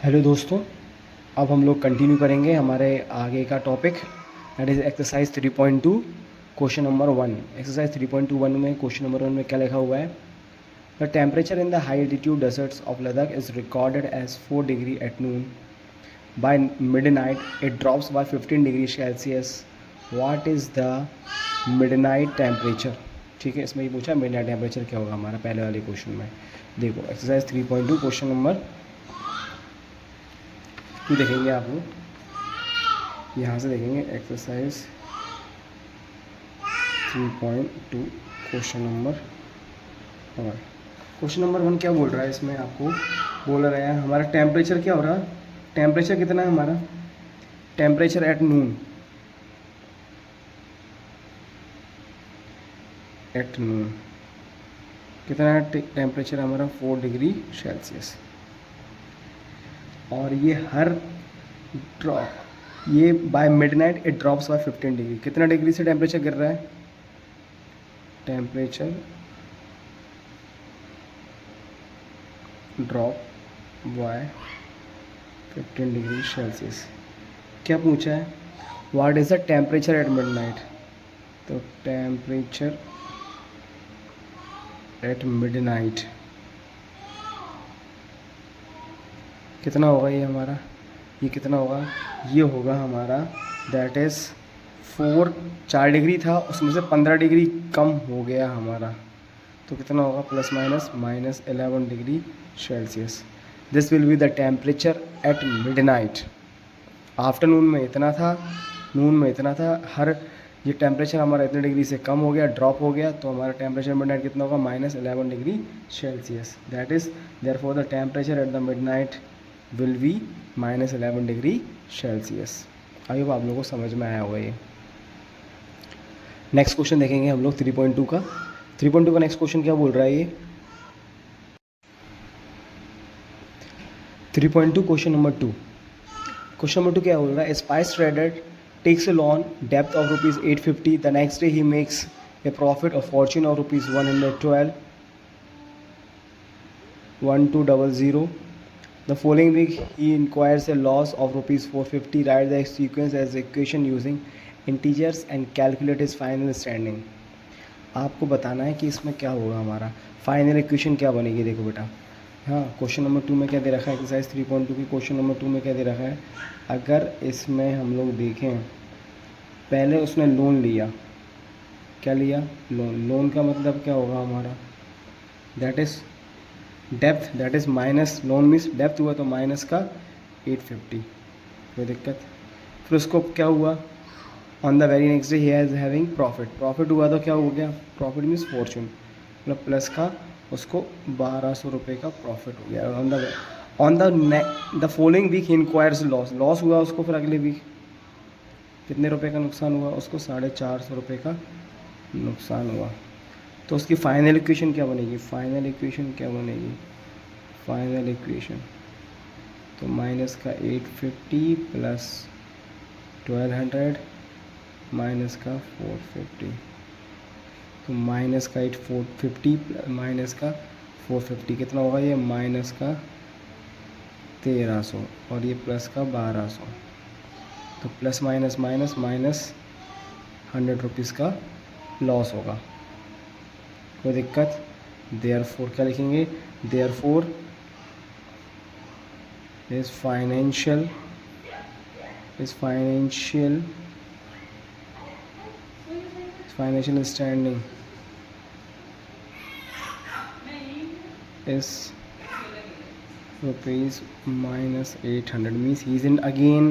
Hello दोस्तों, अब हम लोग कंटिन्यू करेंगे हमारे आगे का topic, that is exercise 3.2 question number 1। Exercise 3.21 में क्वेश्चन नंबर 1 में क्या लिखा हुआ है? The temperature in the high altitude deserts of Ladakh is recorded as 4 degree at noon. By midnight it drops by 15 degree Celsius. What is the midnight temperature? ठीक है, इसमें ये पूछा मिडनाइट टेम्परेचर क्या होगा हमारा पहले वाले क्वेश्चन में। देखो एक्सरसाइज 3.2 क्वेश्चन नंबर 2 देखेंगे आप लोग, यहाँ से देखेंगे exercise 3.2 question number 1। Question number 1 क्या बोल रहा है? इसमें आपको बोल रहा है हमारा टेम्परेचर क्या हो रहा है, टेम्परेचर कितना है हमारा, temperature at noon, at noon कितना है टेम्परेचर हमारा 4 डिग्री सेल्सियस। और ये हर ड्रॉप, ये by midnight it drops by 15 degree, कितना डिग्री से टेम्परेचर गिर रहा है? Temperature drop by 15 degree Celsius. क्या पूछा है? What is the temperature at midnight? तो टेम्परेचर एट मिडनाइट कितना होगा ये हमारा, ये कितना होगा? ये होगा हमारा दैट इज़ 4 डिग्री था, उसमें से 15 डिग्री कम हो गया हमारा, तो कितना होगा? Plus minus 11 degree Celsius. This will be the temperature at midnight. Afternoon में इतना था, नून में इतना था, हर ये टेम्परेचर हमारा इतने डिग्री से कम हो गया, ड्रॉप हो गया, तो हमारा टेम्परेचर मिडनाइट कितना होगा? -11 degree Celsius. That is therefore the temperature at the midnight will be -11 degree Celsius. I hope आप लोगों को समझ में आया होगा ये। नेक्स्ट क्वेश्चन देखेंगे हम लोग 3.2 का। 3.2 का नेक्स्ट क्वेश्चन क्या बोल रहा है ये? 3.2 क्वेश्चन नंबर 2। क्वेश्चन नंबर 2 क्या बोल रहा है? Spice trader takes a loan depth of ₹850, the next day he makes a profit of fortune of ₹112,1200। The following week he inquires a loss of ₹450. Write the sequence as equation using integers and calculate his final standing। आपको बताना है कि इसमें क्या होगा हमारा final equation क्या बनेगी। देखो बेटा, हाँ क्वेश्चन नंबर 2 में क्या दे रखा है, एक्सरसाइज 3.2 की क्वेश्चन नंबर 2 में क्या दे रखा है? अगर इसमें हम लोग देखें, पहले उसने लोन लिया, क्या लिया? लोन। लोन का मतलब क्या होगा हमारा? That is depth, that is minus, loan means depth हुआ तो माइनस का 850, कोई दिक्कत। फिर उसको क्या हुआ? On the very next day he has having profit, profit हुआ तो क्या हो गया? प्रॉफिट मीन्स फॉर्चून, मतलब प्लस का उसको 1200 रुपये का प्रॉफिट हो गया। On the following week he incurs loss, loss हुआ उसको, फिर अगले वीक कितने रुपए का नुकसान हुआ? उसको 450 रुपये का नुकसान हुआ। तो उसकी फाइनल इक्वेशन क्या बनेगी? फाइनल इक्वेशन क्या बनेगी? फाइनल इक्वेशन तो माइनस का 850 प्लस 1200 माइनस का 450, तो माइनस का 850 माइनस का 450 कितना होगा? ये माइनस का 1300 और ये प्लस का 1200, तो plus minus minus minus 100 rupees का लॉस होगा, कोई दिक्कत। देयरफॉर क्या लिखेंगे? Therefore is financial standing is ₹-800, means he is in again,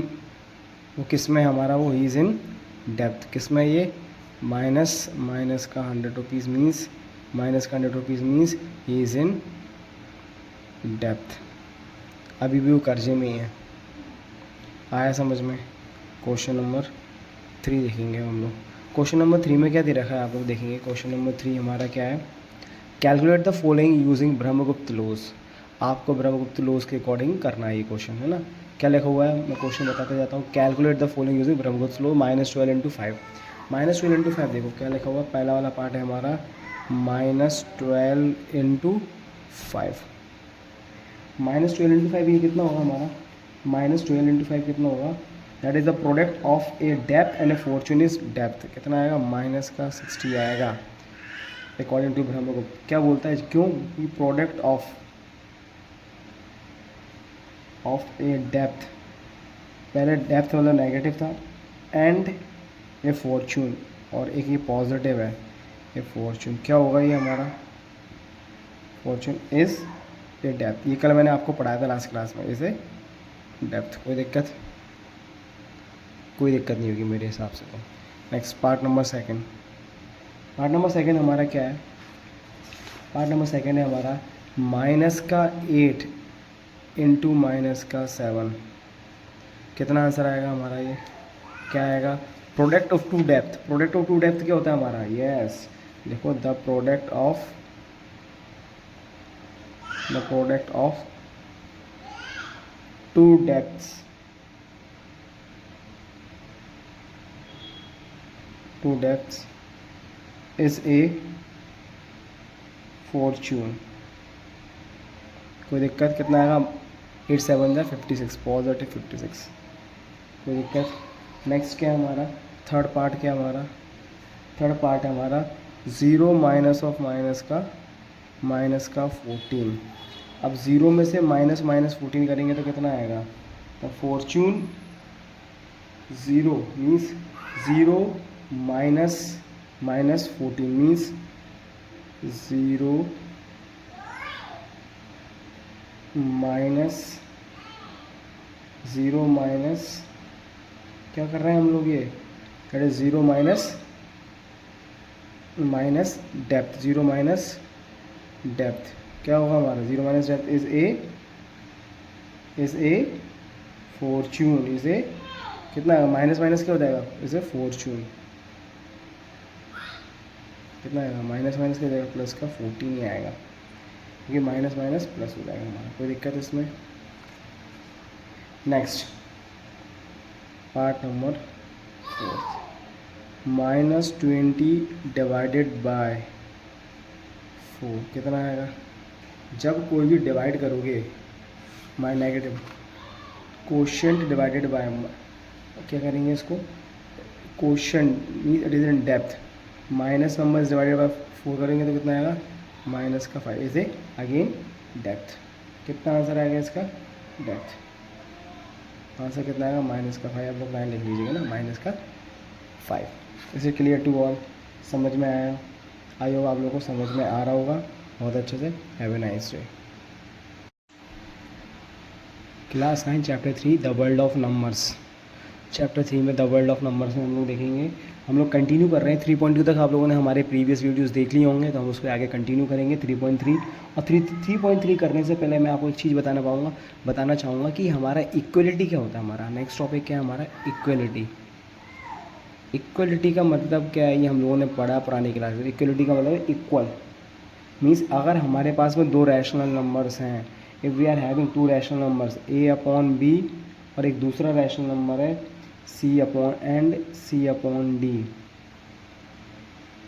वो किस में हमारा? वो ही इज़ इन डेप्थ। किस में? ये माइनस का 100 रुपीज़ मीन्स, माइनस का 100 rupees means he is in depth. अभी भी वो कर्जे में ही है। आया समझ में? क्वेश्चन नंबर 3 देखेंगे हम लोग। क्वेश्चन नंबर 3 में क्या दे रखा है आप लोग देखेंगे। क्वेश्चन नंबर 3 हमारा क्या है? Calculate the following using Brahmagupta laws. आपको ब्रह्मगुप्त लॉज के अकॉर्डिंग करना है ये क्वेश्चन, है ना। क्या लिखा हुआ है मैं क्वेश्चन बताते जाता हूँ। Calculate the following using Brahmagupta law, -12 × 5। -12 × 5 देखो क्या लिखा हुआ है। पहला वाला पार्ट है हमारा -12 × 5, -12 × 5 ये कितना होगा हमारा? माइनस 12 इंटू 5 कितना होगा, that is the product of A depth and A Fortune is depth, कितना आएगा, माइनस का 60 आएगा अकॉर्डिंग टू ब्रह्म को। क्या बोलता है, क्यों, कि प्रोडक्ट ऑफ ए डेप्थ, पहले डेप्थ मतलब नेगेटिव था, एंड ए फॉर्चून, और एक ये पॉजिटिव है, ए फॉर्चून, क्या होगा ये हमारा, फॉर्चून इज ए डेप्थ। ये कल मैंने आपको पढ़ाया था लास्ट क्लास में, इसे डेप्थ। कोई दिक्कत नहीं होगी मेरे हिसाब से। तो नेक्स्ट पार्ट नंबर सेकंड हमारा क्या है, पार्ट नंबर सेकंड है हमारा माइनस का 8 इंटू माइनस का 7, कितना आंसर आएगा हमारा, ये क्या आएगा, product of two depth. Product of two depth क्या होता है हमारा, यस देखो, the product of two depths is a fortune. कोई दिक्कत, कितना आएगा, 8 7 56, पॉजिटिव 56। कोई दिक्कत। नेक्स्ट क्या है हमारा, थर्ड पार्ट है हमारा 0 माइनस ऑफ माइनस का 14। अब 0 में से माइनस 14 करेंगे तो कितना आएगा, तो Fortune 0 means 0 minus 14 means 0 minus क्या कर रहे हैं हम लोग, ये that is 0 minus depth, 0 minus depth क्या होगा हमारा, 0 minus depth is a Fortune, is a कितना, माइनस क्या हो जाएगा, इज ए फॉर्चून, कितना आएगा, माइनस क्या हो जाएगा, प्लस का 14 ही आएगा, क्योंकि माइनस प्लस हो जाएगा हमारा। कोई दिक्कत इसमें। Next part number 4, -20 divided by 4 कितना आएगा, जब कोई भी डिवाइड करोगे माई नेगेटिव कोशेंट डिवाइडेड बाय, क्या करेंगे इसको, quotient mean it is in depth, minus numbers divided by 4 करेंगे तो कितना आएगा, माइनस का 5, इसे अगेन डेप्थ। कितना आंसर आएगा इसका, डेप्थ। आंसर कितना आएगा, माइनस का 5, आप लोग लाइन लिख लीजिएगा ना, माइनस का 5। इसे क्लियर टू ऑल, समझ में आया, आई होप आप लोगों को समझ में आ रहा होगा बहुत अच्छे से। Have a nice day. Class 9 chapter 3 the world of numbers. Chapter 3 में द वर्ल्ड ऑफ नंबर्स में हम लोग देखेंगे, हम लोग कंटिन्यू कर रहे हैं 3.2 तक। आप लोगों ने हमारे प्रीवियस वीडियोस देख लिए होंगे, तो हम उसको आगे कंटिन्यू करेंगे 3.3। और 3.3 करने से पहले मैं आपको एक चीज़ बताना चाहूँगा कि हमारा इक्वलिटी क्या होता है। हमारा नेक्स्ट टॉपिक क्या है, हमारा इक्वलिटी। इक्वलिटी का मतलब क्या है, ये हम लोगों ने पढ़ा पुरानी क्लास में। इक्वलिटी का मतलब इक्वल मीन्स अगर हमारे पास में 2 रैशनल नंबर्स हैं, if we are having 2 rational numbers a/b और एक दूसरा रैशनल नंबर है c/d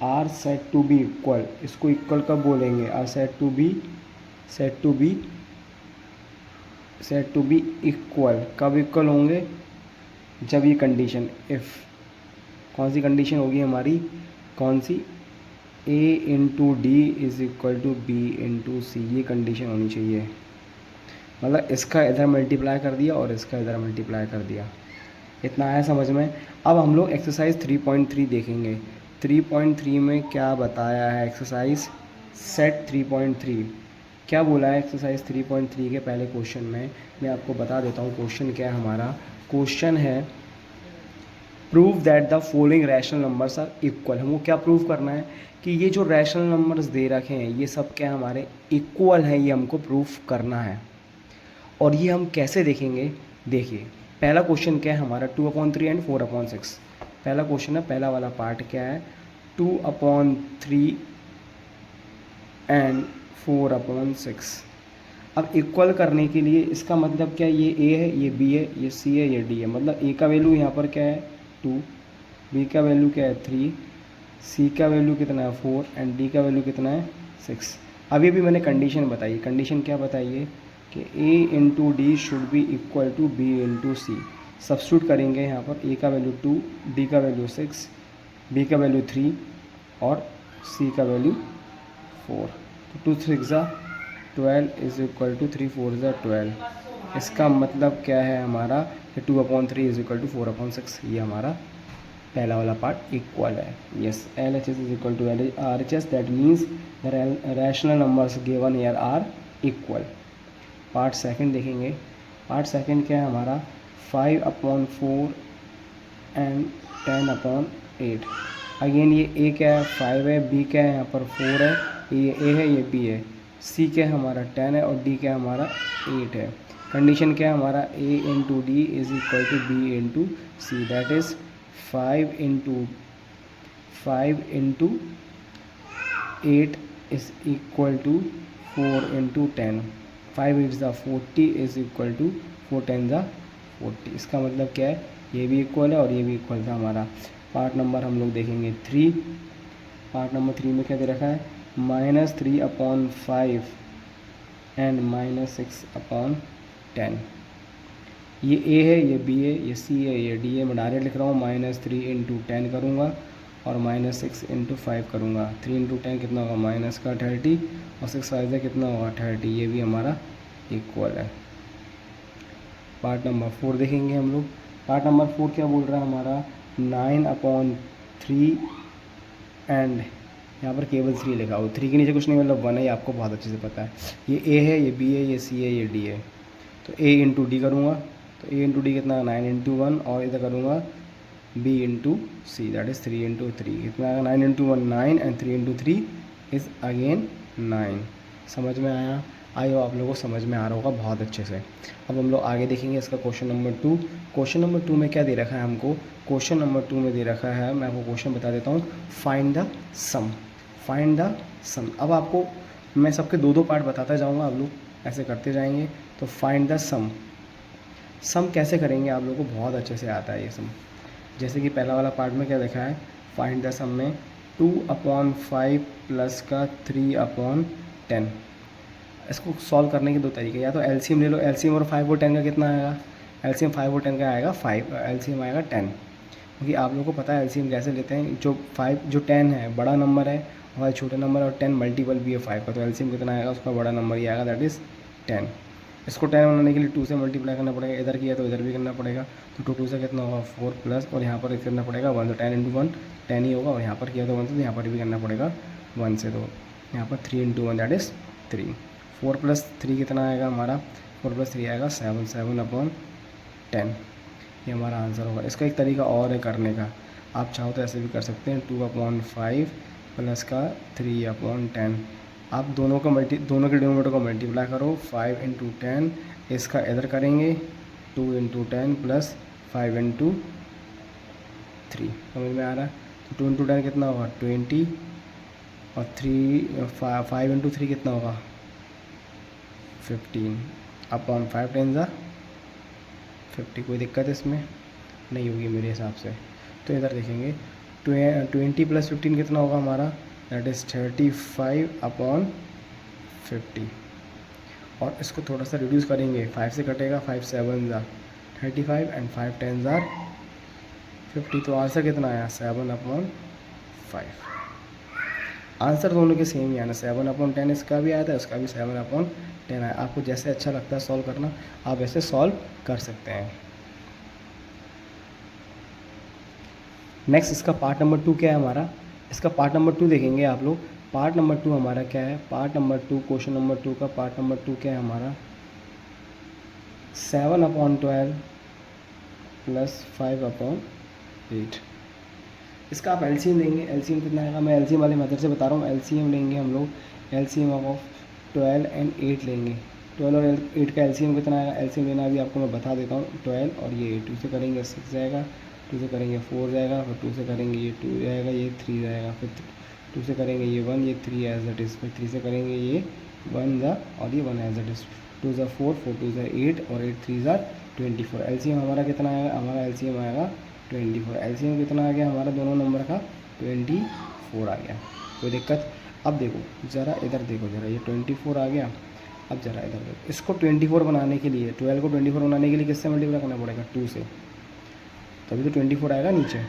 are set to be equal. इसको इक्वल कब बोलेंगे, are set to be equal. कब इक्वल होंगे, जब ये कंडीशन, इफ़ कौन सी कंडीशन होगी हमारी, कौन सी, a into d is equal to b into c, ये कंडीशन होनी चाहिए। मतलब इसका इधर मल्टीप्लाई कर दिया और इसका इधर मल्टीप्लाई कर दिया। इतना आया समझ में। अब हम लोग एक्सरसाइज 3.3 देखेंगे। 3.3 में क्या बताया है, एक्सरसाइज सेट 3.3 क्या बोला है। एक्सरसाइज 3.3 के पहले क्वेश्चन में मैं आपको बता देता हूँ क्वेश्चन क्या है हमारा। क्वेश्चन है prove that the following rational numbers are equal. हमको क्या प्रूव करना है कि ये जो रैशनल नंबर्स दे रखे हैं ये सब क्या हमारे इक्वल हैं, ये हमको प्रूफ करना है। और ये हम कैसे देखेंगे, देखिए पहला क्वेश्चन क्या है हमारा 2/3 एंड 4/6। पहला क्वेश्चन है, पहला वाला पार्ट क्या है 2/3 एंड 4/6। अब इक्वल करने के लिए इसका मतलब क्या है, ये a है, ये b है, ये c है, ये d है। मतलब a का वैल्यू यहाँ पर क्या है 2, b का वैल्यू क्या है 3, c का वैल्यू कितना है 4 एंड d का वैल्यू कितना है 6। अभी भी मैंने कंडीशन बताई। कंडीशन क्या बताई है, कि A into D should be equal to B into C. Substitute करेंगे यहाँ पर A का वैल्यू 2, D का वैल्यू 6, B का वैल्यू 3 और C का वैल्यू 4। तो 2 6 12 इज इक्वल टू 3 4 12। इसका मतलब क्या है हमारा कि 2/3 इज इक्वल टू 4/6। ये हमारा पहला वाला पार्ट इक्वल है। Yes, LHS is equal to RHS, that means the rational numbers given here are equal. Part second देखेंगे। पार्ट सेकंड क्या है हमारा 5/4 एंड 10/8। अगेन ये A क्या है 5 है, B क्या है यहाँ पर 4 है, ये A है, ये B है, C क्या है हमारा 10 है और D क्या है हमारा 8 है। कंडीशन क्या है हमारा A into D is equal to B into C, that is 5 into 8 is equal to 4 into 10। 5 8 ज़ा 40 इज इक्वल टू 4 10 ज़ा 40। इसका मतलब क्या है, ये भी इक्वल है और ये भी इक्वल था हमारा। पार्ट नंबर हम लोग देखेंगे 3। पार्ट नंबर 3 में क्या दे रखा है -3/5 एंड -6/10। ये A है, ये B है, ये C है, ये D है। मैं डायरेक्ट लिख रहा हूँ -3 इंटू 10 करूँगा और -6 इंटू 5 करूँगा। 3 इंटू 10 कितना होगा माइनस का 30 और 6 5 से कितना होगा 30। ये भी हमारा इक्वल है। पार्ट नंबर 4 देखेंगे हम लोग। पार्ट नंबर 4 क्या बोल रहा है हमारा 9/3 एंड यहाँ पर केवल 3 लिखा हो, 3 के नीचे कुछ नहीं मतलब 1 है, ये आपको बहुत अच्छे से पता है। ये A है, ये B है, ये C है, ये D है। तो A इंटू डी करूँगा, तो A इंटू डी कितना 9 इंटू 1 और इधर करूँगा B into C, that is 3 into 3। कितना आएगा 9 into 1 9 and 3 into 3 is again 9। समझ में आया? आई हो आप लोगों को समझ में आ रहा होगा बहुत अच्छे से। अब हम लोग आगे देखेंगे इसका क्वेश्चन नंबर 2। क्वेश्चन नंबर 2 में क्या दे रखा है हमको, क्वेश्चन नंबर 2 में दे रखा है, मैं आपको क्वेश्चन बता देता हूँ, find the sum. Find the sum. अब आपको मैं सबके 2 पार्ट बताता जाऊँगा, आप लोग ऐसे करते जाएंगे। तो फाइंड द सम। सम कैसे करेंगे आप लोगों को बहुत अच्छे से आता है ये सम। जैसे कि पहला वाला पार्ट में क्या देखा है फाइंड द सम में 2/5 प्लस का 3/10। इसको सॉल्व करने के 2 तरीके, या तो एलसीएम ले लो। एलसीएम और 5 और 10 का कितना आएगा, एलसीएम 5 और 10 का आएगा 5, एलसीएम आएगा 10। क्योंकि आप लोगों को पता है एलसीएम कैसे लेते हैं, जो 10 है बड़ा नंबर है और छोटा नंबर है और 10 मल्टीपल भी है 5 का, तो एलसीएम कितना आएगा उसका बड़ा नंबर ही आएगा, दैट इज़ 10। इसको 10 बनाने के लिए 2 से मल्टीप्लाई करना पड़ेगा, इधर किया तो इधर भी करना पड़ेगा। तो 2 से कितना होगा 4 प्लस और यहाँ पर करना पड़ेगा 1, तो 10 इंटू 1 10 ही होगा और यहाँ पर किया तो 1 से, तो यहाँ पर भी करना पड़ेगा 1 से। तो यहाँ पर 3 इंटू 1 दैट इज़ 3। 4 प्लस 3 कितना आएगा हमारा, 4 प्लस 3 आएगा 7, 7/10। ये हमारा आंसर होगा। इसका एक तरीका और है करने का, आप चाहो तो ऐसे भी कर सकते हैं 2/5 प्लस का 3/10। आप दोनों के डिनोमिनेटर को मल्टीप्लाई करो, 5 इंटू 10 इसका इधर करेंगे 2 इंटू 10 प्लस 5 इंटू 3। समझ में आ रहा है? तो 2 इंटू 10 कितना होगा 20 और 5 इंटू 3 कितना होगा 15/5 10 ज़ा 50। कोई दिक्कत है इसमें नहीं होगी मेरे हिसाब से। तो इधर देखेंगे 20 प्लस 15 कितना होगा हमारा, दैट इज़ 35/50। और इसको थोड़ा सा रिड्यूस करेंगे, 5 से कटेगा 5 7 ज़ा 35 एंड 5 10 ज़ा 50। तो आंसर कितना आया 7/5। आंसर दोनों के सेम ही आना, 7/10 इसका भी आया था, इसका भी 7/10 आया। आपको जैसे अच्छा लगता है सॉल्व करना, आप ऐसे सॉल्व कर सकते हैं। नेक्स्ट इसका पार्ट नंबर 2 क्या है हमारा, इसका पार्ट नंबर 2 देखेंगे आप लोग। पार्ट नंबर 2 हमारा क्या है, पार्ट नंबर 2 क्वेश्चन नंबर 2 का पार्ट नंबर 2 क्या है हमारा 7/12 प्लस 5/8। इसका आप एलसीएम लेंगे, एलसीएम कितना आएगा, मैं एलसीएम वाले मेथड से बता रहा हूँ। एलसीएम लेंगे हम लोग, एलसीएम ऑफ 12 एंड 8 लेंगे। 12 और 8 का एलसीएम कितना आएगा, एलसीएम लेना भी आपको मैं बता देता हूँ। 12 और ये 2 से करेंगे 6 जाएगा, 2 से करेंगे 4 जाएगा, फिर 2 से करेंगे ये 2 जाएगा, ये 3 जाएगा, फिर 2 से करेंगे ये 1, ये 3 एज इट इज़, फिर 3 से करेंगे ये 1 ज़ा और ये 1 एज इट इज़, 2 ज़ा 4, 4 2 ज़ा 8 और 8 3 ज़ा 24। एलसीएम हमारा कितना आएगा, हमारा एलसीएम आएगा 24। एलसीएम कितना आ गया हमारा दोनों नंबर का 24 आ गया। कोई दिक्कत? अब देखो ज़रा इधर देखो ज़रा, ये 24 आ गया अब जरा इधर देखो, इसको 24 बनाने के लिए, 12 को 24 बनाने के लिए किससे मल्टीप्लाई करना पड़ेगा? 2 से, तभी तो 24 आएगा नीचे।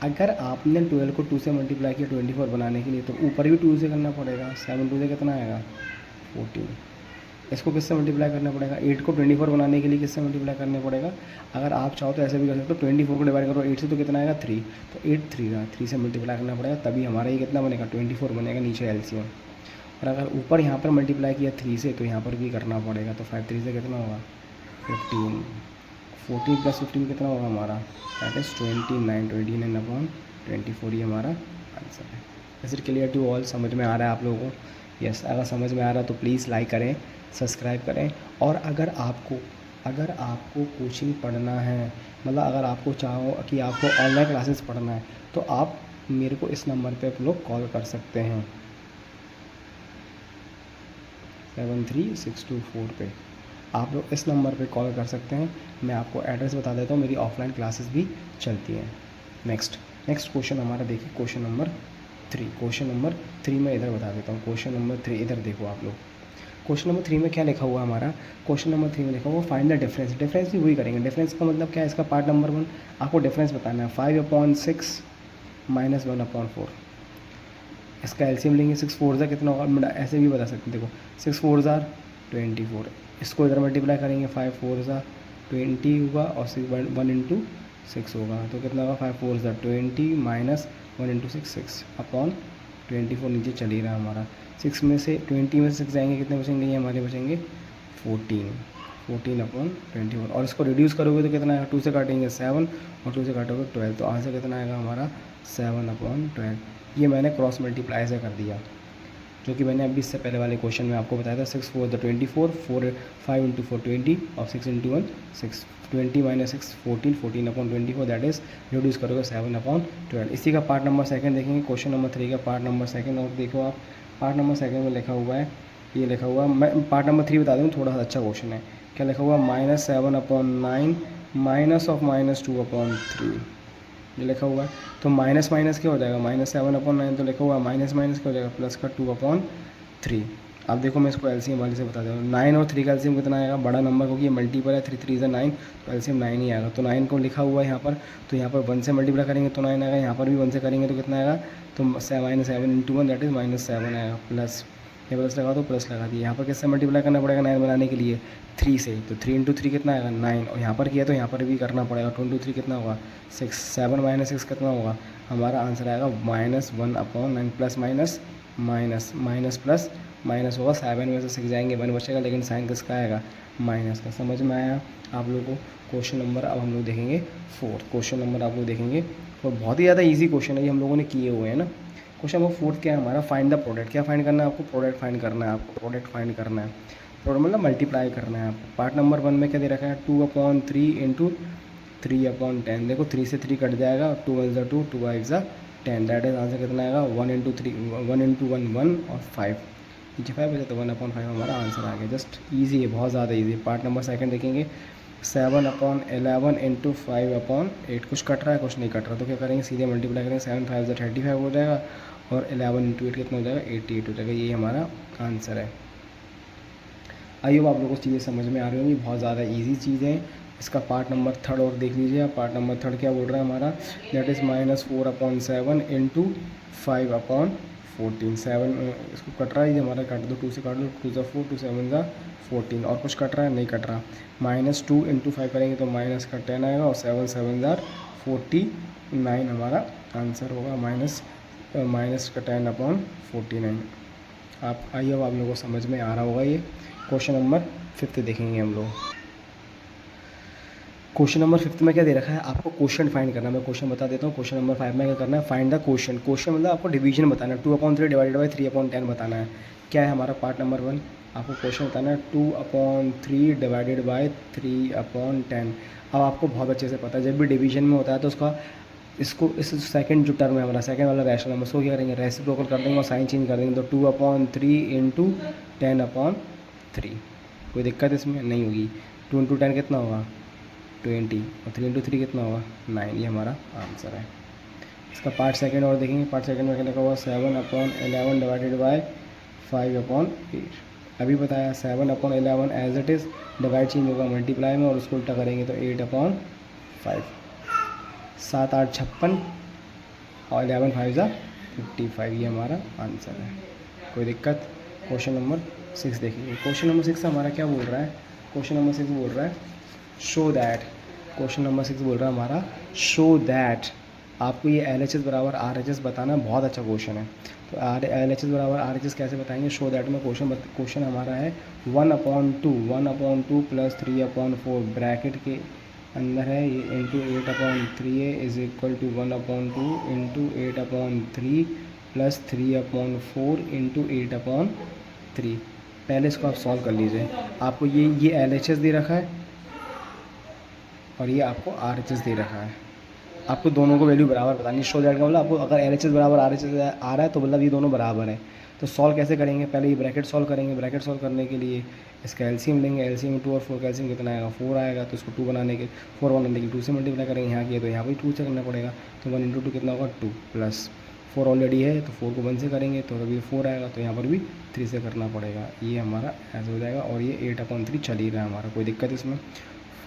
अगर आपने 12 को 2 से मल्टीप्लाई किया 24 बनाने के लिए, तो ऊपर भी 2 से करना पड़ेगा। 7 2 से कितना आएगा? 14। इसको किससे मल्टीप्लाई करना पड़ेगा? 8 को 24 बनाने के लिए किससे मल्टीप्लाई करना पड़ेगा? अगर आप चाहो तो ऐसे भी कर सकते हो, 24 को डिवाइड करो 8 से तो कितना आएगा? 3। तो 8 3 से मल्टीप्लाई करना पड़ेगा, तभी हमारा ये कितना बनेगा? 24 बनेगा नीचे एलसीएम। और अगर ऊपर यहाँ पर मल्टीप्लाई किया 3 से, तो यहाँ पर भी करना पड़ेगा। तो 5 3 से कितना होगा? 15। 14 + 15 कितना होगा हमारा? That is 29। 29 अपॉन 24 ये हमारा आंसर है। Is it clear to all? समझ में आ रहा है आप लोगों को? यस, अगर समझ में आ रहा है तो प्लीज़ लाइक करें, सब्सक्राइब करें। और अगर आपको कोचिंग पढ़ना है, मतलब अगर आपको चाहो कि आपको ऑनलाइन क्लासेस पढ़ना है, तो आप मेरे को इस नंबर पे आप लोग कॉल कर सकते हैं, 73624 पे। आप लोग इस नंबर पे कॉल कर सकते हैं। मैं आपको एड्रेस बता देता हूँ, मेरी ऑफलाइन क्लासेस भी चलती हैं। नेक्स्ट क्वेश्चन हमारा देखिए, क्वेश्चन नंबर 3। क्वेश्चन नंबर 3 में इधर बता देता हूँ। क्वेश्चन नंबर 3 इधर देखो आप लोग। क्वेश्चन नंबर 3 में क्या लिखा हुआ है हमारा? क्वेश्चन नंबर 3 में लिखा हुआ फाइंड द डिफरेंस। डिफरेंस भी वही करेंगे। डिफरेंस का मतलब क्या है? इसका पार्ट नंबर 1 आपको डिफरेंस बताना है। 5/6 - 1/4। इसका एलसीएम लेंगे, 6 4 ज़ा कितना होगा? ऐसे भी बता सकते हैं, देखो 6 4 ज़ा 24। इसको इधर मल्टीप्लाई करेंगे, 5 4 ज़ा 20 होगा और 1 × 6 होगा, तो कितना होगा? 5 4 ज़ा 20 - 1 × 6 6 अपॉन 24 नीचे चल ही रहा हमारा। 6 में से 20 में से 6 जाएंगे, कितने बचेंगे? ये हमारे बचेंगे 14 अपॉन 24। और इसको रिड्यूस करोगे तो कितना आएगा? 2 से काटेंगे 7 और 2 से काटोगे 12, तो आंसर कितना आएगा हमारा? 7/12। ये मैंने क्रॉस मल्टीप्लाई से कर दिया, जो कि मैंने अभी इससे पहले वाले क्वेश्चन में आपको बताया था। 6 4 = 24, 5 × 4 20 और 6 × 1 6। 20 - 6 14, 14/24, दैट इज़ रिड्यूस करोगे 7/12। इसी का पार्ट नंबर 2 देखेंगे, क्वेश्चन नंबर 3 का पार्ट नंबर 2। और देखो आप, पार्ट नंबर 2 में लिखा हुआ है, ये लिखा हुआ, मैं पार्ट नंबर 3 बता दूँ, थोड़ा सा अच्छा क्वेश्चन है। क्या लिखा हुआ? -7/9 -2/3 ये लिखा हुआ है। तो माइनस माइनस क्या हो जाएगा? -7/9 तो लिखा हुआ है, माइनस माइनस क्या हो जाएगा? प्लस का 2/3। अब देखो मैं इसको एलसीएम वाले से बता दूँ। 9 और 3 का एलसीएम कितना आएगा? बड़ा नंबर क्योंकि ये मल्टीपल है, 3 3 = 9, तो एलसीएम 9 ही आएगा। तो 9 को लिखा हुआ है यहाँ पर, तो यहाँ पर 1 से मल्टीप्लाई करेंगे तो 9 आएगा, यहाँ पर भी 1 से करेंगे तो कितना आएगा? तो -7 × 1 दैट इज़ -7 आएगा, प्लस ये प्लस लगा दो, प्लस लगा दिया। यहाँ पर किससे मल्टीप्लाई करना पड़ेगा 9 बनाने के लिए? 3 से, तो 3 × 3 कितना आएगा? 9। और यहाँ पर किया तो यहाँ पर भी करना पड़ेगा, 2 × 3 कितना होगा? 6। 7 - 6 कितना होगा? हमारा आंसर आएगा -1/9, plus minus minus minus plus minus होगा। 7 में से 6 जाएंगे, 1 बचेगा, लेकिन साइन किसका आएगा? माइनस का। समझ में आया आप लोगों को? क्वेश्चन नंबर अब हम लोग देखेंगे 4। क्वेश्चन नंबर आप लोग देखेंगे, और बहुत ही ज़्यादा ईजी क्वेश्चन है, ये हम लोगों ने किए हुए हैं ना। क्वेश्चन नंबर 4 क्या है हमारा? Find the product. क्या फाइंड करना है आपको? प्रोडक्ट फाइंड करना है आपको। प्रोडक्ट फाइंड करना है, प्रोडक्ट मतलब मल्टीप्लाई करना है आपको। पार्ट नंबर 1 में क्या दे रखा है? 2/3 × 3/10। देखो 3 से 3 कट जाएगा, 2 1 = 2, 2 5 = 10, दैट इज आंसर कितना आएगा? 1 × 3 1 × 1 1 और 5 नीचे 5 बचा, तो 1/5 हमारा आंसर आ गया। जस्ट ईजी है, बहुत ज़्यादा ईजी। पार्ट नंबर 2 देखेंगे, 7/11 × 5/8। कुछ कट रहा है, कुछ नहीं कट रहा, तो क्या करेंगे? सीधे मल्टीप्लाई करेंगे, 7 5 = 35 हो जाएगा, और 11 × 8 कितना हो जाएगा? 88 हो जाएगा। ये हमारा आंसर है। आई होप आप लोगों को चीज़ें समझ में आ रही होंगी, बहुत ज़्यादा इजी चीज़ें हैं। इसका पार्ट नंबर 3 और देख लीजिए आप। पार्ट नंबर 3 क्या बोल रहा है हमारा? That is -4/7 × 5/14। 7 इसको कट रहा है, ये हमारा काट दो, 2 से काट दो, 2 × 4, 2 7 = 14। और कुछ कट रहा है? नहीं कट रहा। -2 × 5 करेंगे तो माइनस का 10 आएगा, और 7 7 = 49 हमारा आंसर होगा। माइनस का 10/49। आप आइए, अब आप लोगों को समझ में आ रहा होगा ये। क्वेश्चन नंबर 5 देखेंगे हम लोग। क्वेश्चन नंबर 5 में क्या दे रखा है? आपको क्वेश्चन फाइंड करना है। मैं क्वेश्चन बता देता हूँ। क्वेश्चन नंबर 5 में क्या करना है? Find the question. क्वेश्चन मतलब आपको डिवीजन बताना है। 2/3 / 3/10 बताना है। क्या है हमारा पार्ट नंबर 1? आपको क्वेश्चन बताना है 2/3 / 3/10। अब आपको बहुत अच्छे से पता है, जब भी डिवीजन में होता है तो इस सेकंड जो टर्म है हमारा, सेकंड वाला रैशनल नंबर, उसको क्या करेंगे? रेसिप्रोकल कर देंगे और साइन चेंज कर देंगे। तो 2/3 × 10/3। कोई दिक्कत इसमें नहीं होगी। 2 × 10 कितना होगा? 20, और 3 × 3 कितना होगा? 9। ये हमारा आंसर है। इसका पार्ट 2 और देखेंगे। पार्ट 2 में क्या लिखा हुआ? 7/11 / 5/8। अभी बताया 7/11 as it is, divide change होगा मल्टीप्लाई में और उसको उल्टा करेंगे तो 8/5, 7/8 56 और 11 5 55, ये हमारा आंसर है। कोई दिक्कत? क्वेश्चन नंबर 6 देखेंगे। क्वेश्चन नंबर 6 हमारा क्या बोल रहा है? क्वेश्चन नंबर 6 बोल रहा है शो दैट, क्वेश्चन नंबर 6 बोल रहा है हमारा शो दैट, आपको ये LHS बराबर RHS बताना बहुत अच्छा क्वेश्चन है। तो LHS बराबर RHS कैसे बताएंगे? शो दैट में क्वेश्चन हमारा है 1/2 प्लस 3/4 ब्रैकेट के अंदर है ये इंटू 8/3 है is equal to 1/2 into 8/3 plus 3/4 into 8/3। पहले इसको आप सॉल्व कर लीजिए। आपको ये LHS दे रखा है और ये आपको RHS दे रखा है। आपको दोनों को वैल्यू बराबर बतानी। शो दैट का मतलब आपको अगर LHS बराबर RHS आ रहा है तो मतलब ये दोनों बराबर है। तो सॉल्व कैसे करेंगे? पहले ये ब्रैकेट सॉल्व करेंगे। ब्रैकेट सॉल्व करने के लिए इसका एलसीएम लेंगे। एलसीएम 2 और 4 का एलसीएम कितना आएगा? 4 आएगा। तो इसको 4 बनाने के लिए 2 से मल्टीप्लाई करेंगे। यहाँ किए तो यहाँ पर 2 से करना पड़ेगा। तो 1 × 2 कितना होगा? 2 प्लस 4 ऑलरेडी है तो 4 को 1 से करेंगे तो अभी 4 आएगा। तो यहाँ पर भी 3 से करना पड़ेगा। ये हमारा ऐसा हो जाएगा और ये 8/3 चल ही रहा है हमारा। कोई दिक्कत इसमें?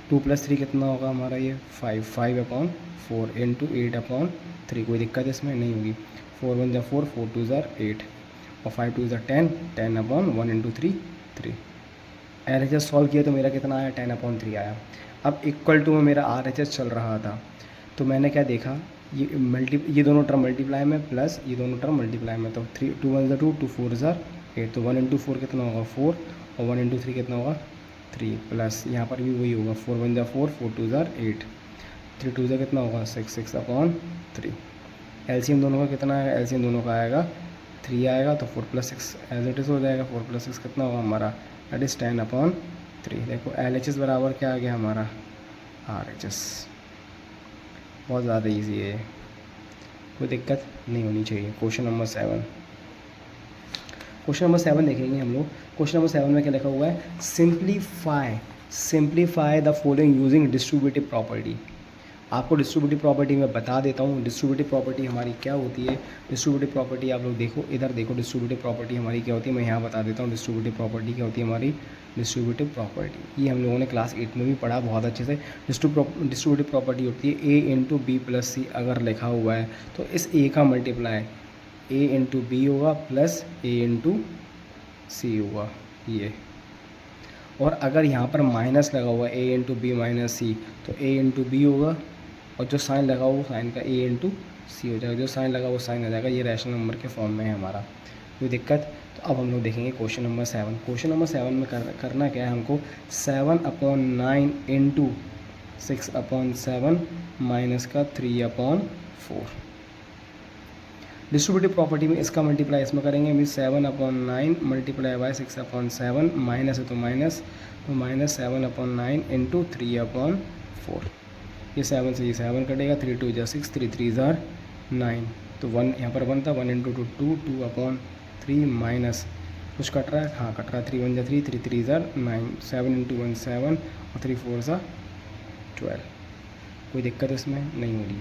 2 + 3 कितना होगा हमारा? ये 5/4 इंटू 8/3। कोई दिक्कत इसमें नहीं होगी। 4 1 4, 4 2 8 और 5 2 10, 10/1 इंटू 3 3। RHS सॉल्व किया तो मेरा कितना आया? 10/3 आया। अब इक्वल टू में मेरा RHS चल रहा था तो मैंने क्या देखा, ये दोनों टर्म मल्टीप्लाई में प्लस ये दोनों टर्म मल्टीप्लाई में। तो 2 1 2, 2 4 8। तो 1 × 4 कितना होगा? 4 और 1 × 3 कितना होगा? 3 प्लस यहाँ पर भी वही होगा। 4 1 4, 4 2 8, 3 2 कितना होगा? 6 6/3। एलसीएम दोनों का कितना है? एलसीएम दोनों का आएगा 3 आएगा। तो 4 + 6 एज इट इज़ हो जाएगा। 4 + 6 कितना होगा हमारा? That is 10/3। देखो LHS बराबर क्या आ गया हमारा? RHS। बहुत ज़्यादा ईजी है, कोई दिक्कत नहीं होनी चाहिए। क्वेश्चन नंबर 7, क्वेश्चन नंबर 7 देखेंगे हम लोग। क्वेश्चन नंबर 7 में क्या लिखा हुआ है? Simplify the following using distributive property. आपको डिस्ट्रीब्यूटिव प्रॉपर्टी मैं बता देता हूँ। डिस्ट्रीब्यूटिव प्रॉपर्टी हमारी क्या होती है? डिस्ट्रीब्यूटिव प्रॉपर्टी आप लोग देखो, इधर देखो। डिस्ट्रीब्यूटिव प्रॉपर्टी हमारी क्या होती है? मैं यहाँ बता देता हूँ। डिस्ट्रीब्यूटिव प्रॉपर्टी क्या होती है हमारी? डिस्ट्रीब्यूटिव प्रॉपर्टी ये हम लोगों ने क्लास 8 में भी पढ़ा बहुत अच्छे से। डिस्ट्रीब्यूटिव प्रॉपर्टी होती है A × B + C अगर लिखा हुआ है तो इस A का मल्टीप्लाई A × B होगा प्लस A × C होगा ये। और अगर यहाँ पर माइनस लगा हुआ है A × B - C तो A × B होगा और जो साइन लगा हुआ साइन का A × C हो जाएगा। जो साइन लगा वो साइन आ जाएगा। ये रैशनल नंबर के फॉर्म में है हमारा। कोई दिक्कत? तो अब हम लोग देखेंगे क्वेश्चन नंबर 7। क्वेश्चन नंबर 7 में करना क्या है हमको? 7/9 इंटू 6/7 माइनस का 3/4। डिस्ट्रीब्यूटिव प्रॉपर्टी में इसका मल्टीप्लाई इसमें करेंगे। मीन 7/9 मल्टीप्लाई बाय 6/7 माइनस है तो माइनस, तो माइनस 7/9 इंटू 3/4। ये 7 से ये 7 कटेगा। 3 2 6, 3 3 9। तो 1 यहाँ पर 1 था। 1 × 2 2, 2/3 माइनस कुछ कट रहा है? हाँ कट रहा है। 3 1 3, 3 3 9, 7 × 1 7 और 3 4 12। कोई दिक्कत इसमें नहीं हो रही,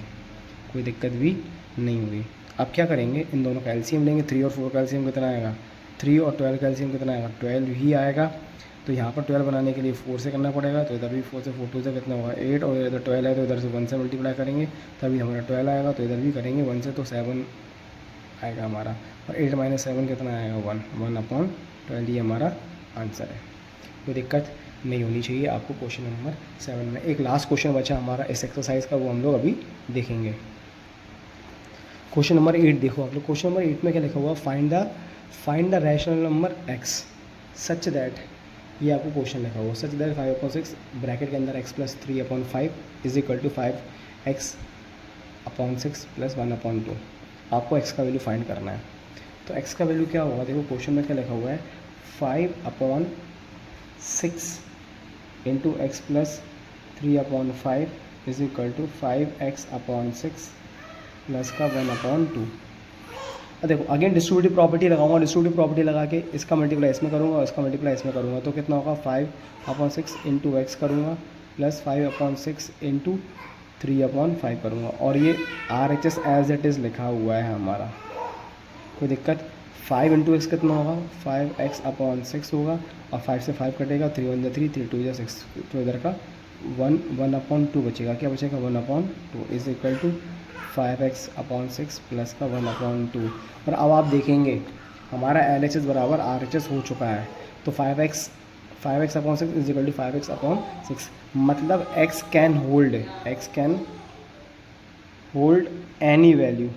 कोई दिक्कत भी नहीं होगी। अब क्या करेंगे? इन दोनों का एलसीएम लेंगे। 3 और 4 का एलसीएम कितना आएगा? 3 और 12 का एलसीएम कितना आएगा? 12 ही आएगा। तो यहाँ पर 12 बनाने के लिए 4 से करना पड़ेगा। तो इधर भी 4 से 4 2 से कितना होगा? 8 और इधर 12 है तो इधर से 1 से मल्टीप्लाई करेंगे तभी हमारा 12 आएगा। तो इधर भी करेंगे 1 से तो 7 आएगा हमारा। और 8 - 7 कितना आएगा? 1 1/12। ये हमारा आंसर है। कोई दिक्कत नहीं होनी चाहिए आपको क्वेश्चन नंबर 7 में। एक लास्ट क्वेश्चन बचा हमारा इस एक्सरसाइज का, वो हम लोग अभी देखेंगे। क्वेश्चन नंबर 8 देखो आप लोग। क्वेश्चन नंबर 8 में क्या लिखा हुआ? Find the rational number x such that, ये आपको क्वेश्चन लिखा हुआ सच दैट 5/6 ब्रैकेट के अंदर x + 3/5 is equal to 5x/6 + 1/2। आपको x का वैल्यू फाइंड करना है। तो x का वैल्यू क्या होगा? देखो क्वेश्चन में क्या लिखा हुआ है? 5/6 into x + 3/5 is equal to 5x/6 plus का 1/2। देखो अगेन डिस्ट्रीब्यूटिव प्रॉपर्टी लगाऊंगा। डिस्ट्रीब्यूटिव प्रॉपर्टी लगा के इसका मल्टीप्लाई इसमें करूँगा और इसका मल्टीप्लाई इसमें करूँगा तो कितना होगा? 5/6 इंटू x करूँगा प्लस 5/6 इंटू 3/5 करूँगा। और ये RHS एज इट इज़ लिखा हुआ है हमारा। कोई दिक्कत? 5 इंटू एक्स कितना होगा, 5x/6 होगा, और 5 से 5 कटेगा, 3 1 3, 3 2 6, तो इधर का 1/2 बचेगा। क्या बचेगा, 1/2 is equal to 5x/6 plus का 1/2। और अब आप देखेंगे हमारा LHS बराबर RHS हो चुका है, तो 5x/6 is equal to 5x/6, मतलब x can hold any value,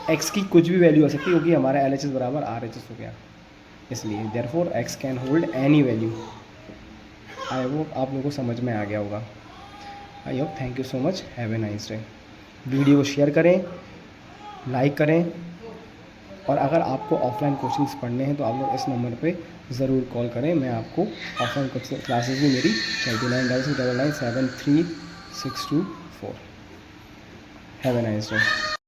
x की कुछ भी वैल्यू हो सकती है, क्योंकि हमारा LHS बराबर RHS हो गया, इसलिए therefore x can hold any value. I hope आप लोगों को समझ में आ गया होगा। I hope, thank you so much, have a nice day. Video को शेयर करें, लाइक करें, और अगर आपको ऑफलाइन कोचिंग्स पढ़ने हैं तो आप लोग इस नंबर पे ज़रूर कॉल करें। मैं आपको ऑफलाइन क्लासेस भी मेरी चलती 9699973624। Have a nice day.